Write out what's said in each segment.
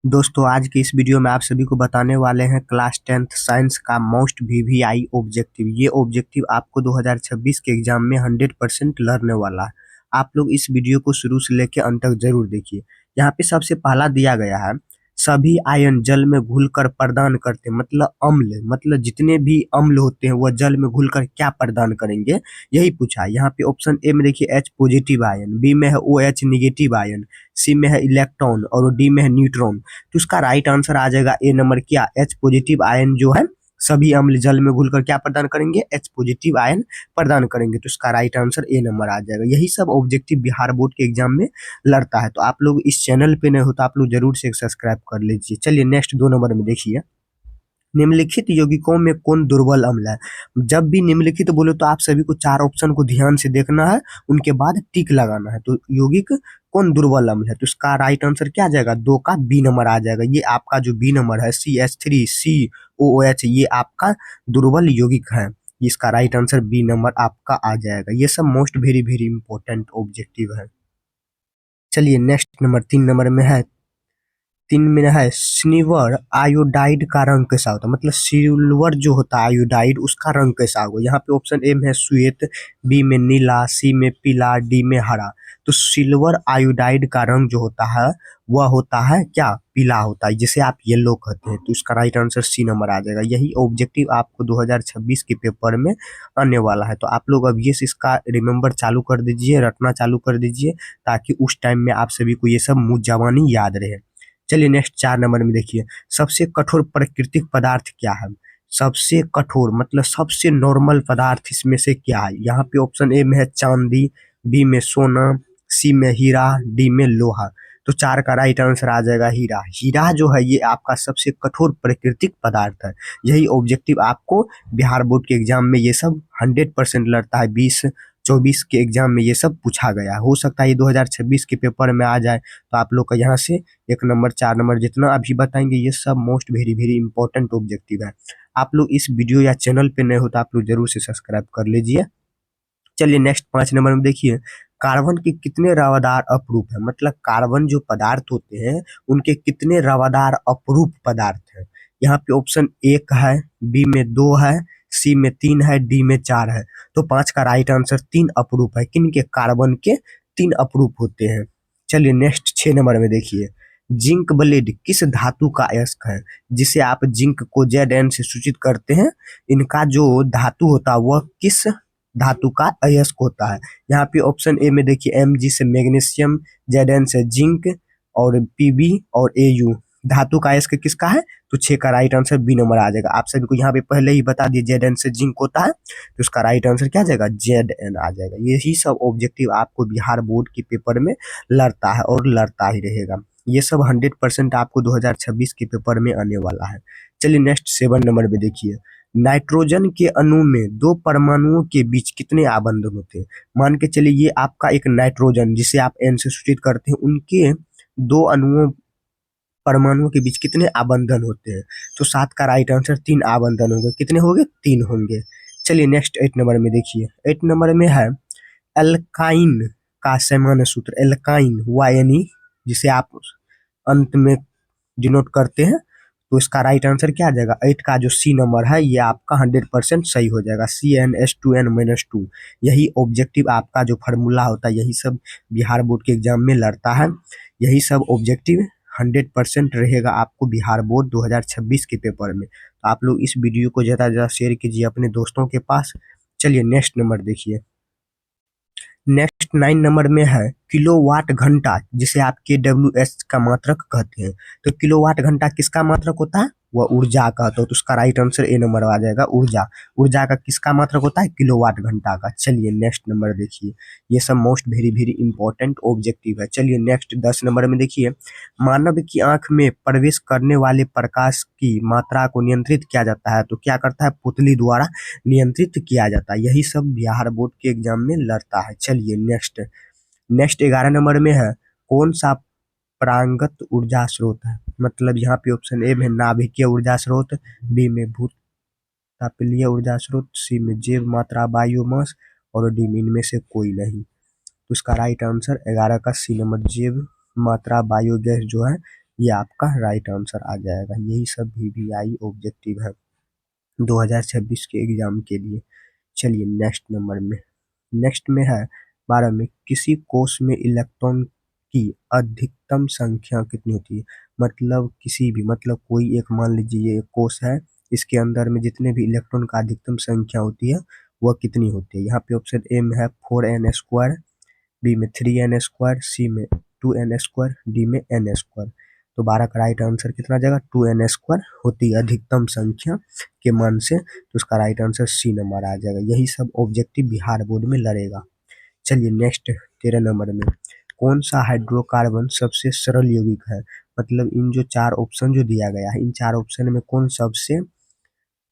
दोस्तों आज की इस वीडियो में आप सभी को बताने वाले हैं क्लास 10th साइंस का मोस्ट वीवीआई ऑब्जेक्टिव। ये ऑब्जेक्टिव आपको 2026 के एग्जाम में 100% लर्न वाला है। आप लोग इस वीडियो को शुरू से लेकर अंत तक जरूर देखिए। यहाँ पे सबसे पहला दिया गया है, सभी आयन जल में घुलकर प्रदान करते हैं, मतलब अम्ल, मतलब जितने भी अम्ल होते हैं वह जल में घुलकर क्या प्रदान करेंगे, यही पूछा है। यहाँ पे ऑप्शन ए में देखिए एच पॉजिटिव आयन, बी में है ओ एच निगेटिव आयन, सी में है इलेक्ट्रॉन और डी में है न्यूट्रॉन। तो इसका राइट आंसर आ जाएगा ए नंबर, क्या एच पॉजिटिव आयन जो है सभी अम्ल जल में घुलकर क्या प्रदान करेंगे, एच पॉजिटिव आयन प्रदान करेंगे। तो इसका राइट आंसर ए नंबर आ जाएगा। यही सब ऑब्जेक्टिव बिहार बोर्ड के एग्जाम में लड़ता है। तो आप लोग इस चैनल पे नए हो तो आप लोग जरूर से सब्सक्राइब कर लीजिए। चलिए नेक्स्ट 2 नंबर में देखिए, निम्नलिखित यौगिकों में कौन दुर्बल अम्ल है। जब भी निम्नलिखित बोले तो आप सभी को 4 ऑप्शन को ध्यान से देखना है, उनके बाद टिक लगाना है। तो यौगिक कौन दुर्बल अम्ल है, तो इसका राइट आंसर क्या आ जाएगा, 2 का बी नंबर आ जाएगा। ये आपका जो बी नंबर है CH3COOH, ये आपका दुर्बल यौगिक है। इसका राइट आंसर बी नंबर आपका आ जाएगा। ये सब most very very important objective है। चलिए नेक्स्ट नंबर 3 नंबर में है, 3 में है सिल्वर आयोडाइड का रंग कैसा होता है, मतलब सिल्वर जो होता है आयोडाइड उसका रंग कैसा होगा। यहाँ पे ऑप्शन ए में है श्वेत, बी में नीला, सी में पीला, डी में हरा। तो सिल्वर आयोडाइड का रंग जो होता है वह होता है क्या, पीला होता है, जिसे आप येलो कहते हैं। तो इसका राइट आंसर सी नंबर आ जाएगा। यही ऑब्जेक्टिव आपको 2026 के पेपर में आने वाला है। तो आप लोग अब ये इसका रिमेम्बर चालू कर दीजिए, रटना चालू कर दीजिए, ताकि उस टाइम में आप सभी को ये सब मुँह जबानी याद रहे। चलिए नेक्स्ट 4 नंबर में देखिए, सबसे कठोर प्राकृतिक पदार्थ क्या है। सबसे कठोर मतलब सबसे नॉर्मल पदार्थ इसमें से क्या है। यहाँ पे ऑप्शन ए में है चांदी, बी में सोना, सी में हीरा, डी में लोहा। तो 4 का राइट आंसर आ जाएगा हीरा। हीरा जो है ये आपका सबसे कठोर प्राकृतिक पदार्थ है। यही ऑब्जेक्टिव आपको बिहार बोर्ड के एग्जाम में ये सब 100% लड़ता है। 2024 के एग्जाम में ये सब पूछा गया, हो सकता है ये 2026 के पेपर में आ जाए। तो आप लोग का यहाँ से 1 नंबर 4 नंबर जितना अभी बताएंगे ये सब most very very important objective है। आप लोग इस वीडियो या चैनल पे नए हो तो आप लोग जरूर से सब्सक्राइब कर लीजिए। चलिए नेक्स्ट 5 नंबर में देखिए, कार्बन के कितने रवादार अपरूप है, मतलब कार्बन जो पदार्थ होते हैं उनके कितने रवादार अपरूप पदार्थ हैं। यहाँ पे ऑप्शन 1 है, बी में 2 है, सी में 3 है, डी में 4 है। तो 5 का राइट आंसर 3 अपरूप है। किन के, कार्बन के 3 अपरूप होते हैं। चलिए नेक्स्ट 6 नंबर में देखिए, जिंक ब्लेड किस धातु का अयस्क है, जिसे आप जिंक को Zn से सूचित करते हैं। इनका जो धातु होता है वह किस धातु का अयस्क होता है। यहाँ पे ऑप्शन ए में देखिए Mg से मैग्नीशियम, Zn से जिंक और Pb और Au। धातु का अयस्क किसका है, तो 6 का राइट आंसर बी नंबर आ जाएगा। आप सभी को यहाँ पे पहले ही बता दिए Zn से जिंक होता है, तो उसका राइट आंसर क्या आ जाएगा, Zn आ जाएगा। यही सब ऑब्जेक्टिव आपको बिहार बोर्ड के पेपर में लड़ता है और लड़ता ही रहेगा। ये सब 100% आपको 2026 के पेपर में आने वाला है। चलिए नेक्स्ट 7 नंबर में देखिए, नाइट्रोजन के अणु में 2 परमाणुओं के बीच कितने आबंधन होते हैं। मान के चलिए ये आपका एक नाइट्रोजन जिसे आप N से सूचित करते हैं, उनके 2 अणुओं परमाणुओं के बीच कितने आबंधन होते हैं। तो 7 का राइट आंसर 3 आबंधन होंगे। कितने होंगे, 3 होंगे। चलिए नेक्स्ट 8 नंबर में देखिए, 8 नंबर में है एल्काइन का सामान्य सूत्र, एल्काइन YNE जिसे आप अंत में डिनोट करते हैं। तो इसका राइट आंसर क्या आ जाएगा, 8 का जो सी नंबर है ये आपका 100% सही हो जाएगा, CnH2n-2। यही ऑब्जेक्टिव आपका जो फार्मूला होता है यही सब बिहार बोर्ड के एग्जाम में लड़ता है। यही सब ऑब्जेक्टिव 100% रहेगा आपको बिहार बोर्ड 2026 के पेपर में। तो आप लोग इस वीडियो को ज़्यादा से ज़्यादा शेयर कीजिए अपने दोस्तों के पास। चलिए नेक्स्ट नंबर देखिए, नेक्स्ट 9 नंबर में है किलोवाट घंटा, जिसे आप KWH का मात्रक कहते हैं। तो किलोवाट घंटा किसका मात्रक होता है, वह ऊर्जा का होता है। तो उसका राइट आंसर ए नंबर आ जाएगा, ऊर्जा। ऊर्जा का किसका मात्रक होता है, किलोवाट घंटा का। चलिए नेक्स्ट नंबर देखिए, ये सब most very very important objective है। चलिए नेक्स्ट 10 नंबर में देखिए, मानव की आंख में प्रवेश करने वाले प्रकाश की मात्रा को नियंत्रित किया जाता है। तो क्या करता है, पुतली द्वारा नियंत्रित किया जाता है। यही सब बिहार बोर्ड के एग्जाम में लड़ता है। चलिए नेक्स्ट नेक्स्ट 11 नंबर में है, कौन सा प्रांगत ऊर्जा स्रोत है। मतलब यहाँ पे ऑप्शन ए में नाभिकीय ऊर्जा स्रोत, बी में भूत तापीय ऊर्जा स्रोत, सी में जैव मात्रा बायोमास और डी में इनमें से कोई नहीं। तो इसका राइट आंसर 11 का सी नंबर जैव मात्रा बायोगैस जो है ये आपका राइट आंसर आ जाएगा। यही सब VVI ऑब्जेक्टिव है 2026 के एग्जाम के लिए। चलिए नेक्स्ट नंबर में, नेक्स्ट में है 12 में, किसी कोश में इलेक्ट्रॉन की अधिकतम संख्या कितनी होती है। मतलब किसी भी, मतलब कोई एक, मान लीजिए ये एक कोश है, इसके अंदर में जितने भी इलेक्ट्रॉन का अधिकतम संख्या होती है वह कितनी होती है। यहाँ पे ऑप्शन ए में है 4n², बी में 3n², सी में 2n², डी में n²। तो 12 का राइट आंसर कितना आ जाएगा, 2n² होती है अधिकतम संख्या के मान से, तो उसका राइट आंसर सी नंबर आ जाएगा। यही सब ऑब्जेक्टिव बिहार बोर्ड में लड़ेगा। चलिए नेक्स्ट 13 नंबर में, कौन सा हाइड्रोकार्बन सबसे सरल यौगिक है। मतलब इन जो 4 ऑप्शन जो दिया गया है, इन 4 ऑप्शन में कौन सबसे,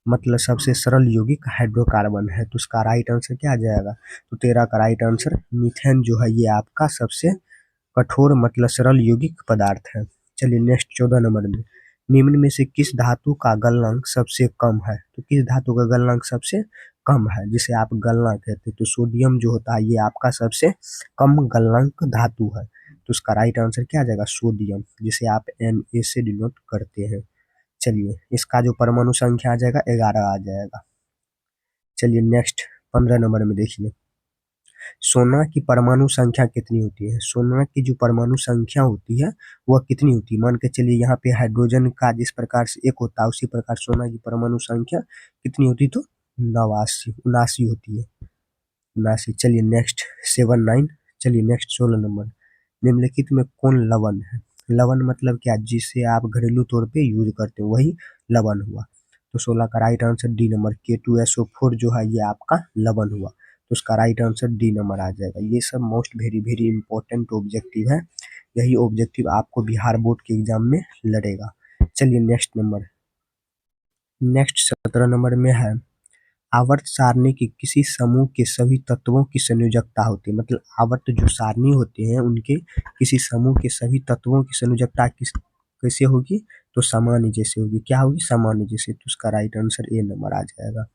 मतलब सबसे सरल यौगिक हाइड्रोकार्बन है। तो उसका राइट आंसर क्या आ जाएगा, तो 13 का राइट आंसर मीथेन जो है ये आपका सबसे कठोर मतलब सरल यौगिक पदार्थ है। चलिए नेक्स्ट 14 नंबर में, निम्न में से किस धातु का गलनांक सबसे कम है। तो किस धातु का गलनांक सबसे कम है, जिसे आप गलना कहते हैं। तो सोडियम जो होता है ये आपका सबसे कम गलनांक धातु है। तो उसका राइट आंसर क्या आ जाएगा, सोडियम, जिसे आप Na से डिनोट करते हैं। चलिए इसका जो परमाणु संख्या आ जाएगा 11 आ जाएगा। चलिए नेक्स्ट 15 नंबर में देखिए, सोना की परमाणु संख्या कितनी होती है। सोना की जो परमाणु संख्या होती है वह कितनी होती है। मान के चलिए यहाँ पे हाइड्रोजन का जिस प्रकार से एक होता है, उसी प्रकार सोना की परमाणु संख्या कितनी होती है, तो 79 होती है, 79। चलिए नेक्स्ट 7 9। चलिए नेक्स्ट 16 नंबर, निम्नलिखित में कौन लवण है। लवण मतलब क्या, जिसे आप घरेलू तौर पे यूज करते हो वही लवण हुआ। तो 16 का right answer D number, K2SO4 जो है ये आपका लवण हुआ। तो उसका राइट आंसर डी नंबर आ जाएगा। ये सब most very very important objective है। यही ऑब्जेक्टिव आपको बिहार बोर्ड के एग्जाम में लड़ेगा। चलिए नेक्स्ट नंबर, नेक्स्ट 17 नंबर में है, आवर्त सारणी के किसी समूह के सभी तत्वों की संयोजकता होती है। मतलब आवर्त जो सारणी होते हैं उनके किसी समूह के सभी तत्वों की संयोजकता किस कैसे होगी, तो सामान्य जैसे होगी। क्या होगी, सामान्य जैसे। तो उसका राइट आंसर ए नंबर आ जाएगा।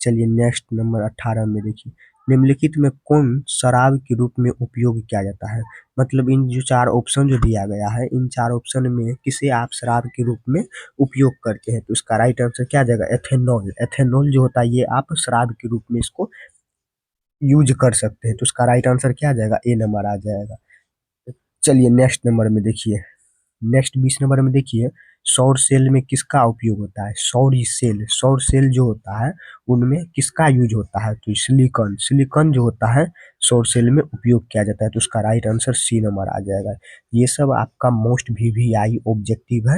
चलिए नेक्स्ट नंबर 18 में देखिए, निम्नलिखित में कौन शराब के रूप में उपयोग किया जाता है। मतलब इन जो 4 ऑप्शन जो दिया गया है, इन 4 ऑप्शन में किसे आप शराब के रूप में उपयोग करते हैं। तो इसका राइट आंसर क्या आ जाएगा, एथेनॉल। एथेनॉल जो होता है ये आप शराब के रूप में इसको यूज कर सकते हैं। तो उसका राइट आंसर क्या आ जाएगा, ए नंबर आ जाएगा। चलिए नेक्स्ट नंबर में देखिए, नेक्स्ट 20 नंबर में देखिए, सौर सेल में किसका उपयोग होता है। सौर सेल जो होता है उनमें किसका यूज होता है, तो सिलिकॉन। सिलिकॉन जो होता है सौर सेल में उपयोग किया जाता है। तो उसका राइट आंसर सी नंबर आ जाएगा। ये सब आपका मोस्ट VVI ऑब्जेक्टिव है।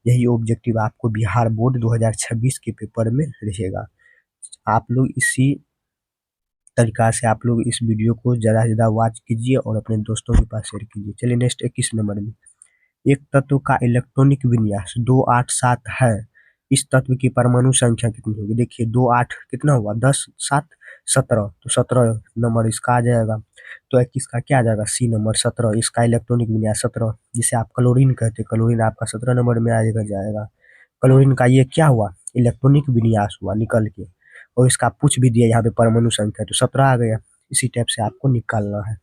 यही ऑब्जेक्टिव आपको बिहार बोर्ड 2026 के पेपर में रहेगा। आप लोग इसी तरीका से आप लोग इस वीडियो को ज़्यादा से ज़्यादा वॉच कीजिए और अपने दोस्तों के पास शेयर कीजिए। चलिए नेक्स्ट 21 नंबर में, एक तत्व का इलेक्ट्रॉनिक विन्यास 287 है, इस तत्व की परमाणु संख्या कितनी होगी। देखिए 2 8 कितना हुआ, 10 7 17, तो 17 नंबर इसका आ जाएगा। तो 21 का क्या आ जाएगा, सी नंबर 17, इसका इलेक्ट्रॉनिक विन्यास 17, जिसे आप क्लोरीन कहते हैं। क्लोरीन आपका 17 नंबर में आएगा जाएगा। क्लोरीन का ये क्या हुआ, इलेक्ट्रॉनिक विन्यास हुआ निकल के, और इसका पूछ भी दिया यहाँ पे परमाणु संख्या, तो 17 आ गया। इसी टाइप से आपको निकालना है।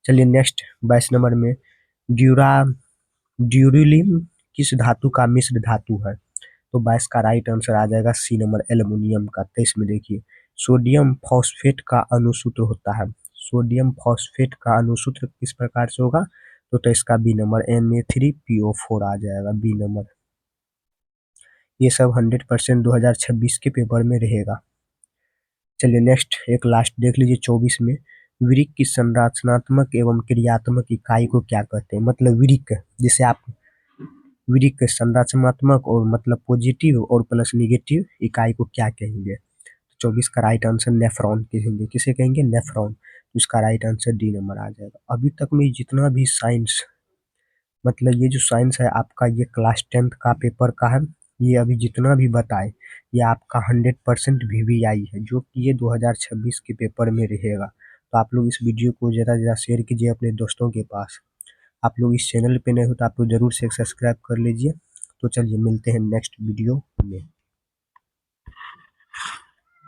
चलिए नेक्स्ट 22 नंबर में, ड्यूरा ड्यूरिलिन किस धातु का मिश्र धातु है। तो 22 का राइट आंसर आ जाएगा सी नंबर, एल्युमिनियम का। 23 में देखिए, सोडियम फॉस्फेट का अणुसूत्र होता है। सोडियम फॉस्फेट का अणुसूत्र किस प्रकार से होगा, तो इसका बी नंबर, Na3PO4 आ जाएगा, बी नंबर। ये सब 100% 2026 के पेपर में रहेगा। चलिए नेक्स्ट एक लास्ट देख लीजिए 24 में, वृक्क की संरचनात्मक एवं क्रियात्मक इकाई को क्या कहते हैं। मतलब वृक्क, जिसे आप वृक्क संरचनात्मक और मतलब पॉजिटिव और प्लस निगेटिव इकाई को क्या कहेंगे। 24 का राइट आंसर नेफ्रॉन कहेंगे। किसे कहेंगे, नेफ्रॉन। उसका राइट आंसर डी नंबर आ जाएगा। अभी तक में जितना भी साइंस, मतलब ये जो साइंस है आपका, ये क्लास 10th का पेपर का है। ये अभी जितना भी बताए ये आपका 100% VVI है, जो कि ये 2026 के पेपर में रहेगा। तो आप लोग इस वीडियो को ज़्यादा से ज़्यादा शेयर कीजिए अपने दोस्तों के पास। आप लोग इस चैनल पे नए हो तो आप लोग ज़रूर से सब्सक्राइब कर लीजिए। तो चलिए मिलते हैं नेक्स्ट वीडियो में।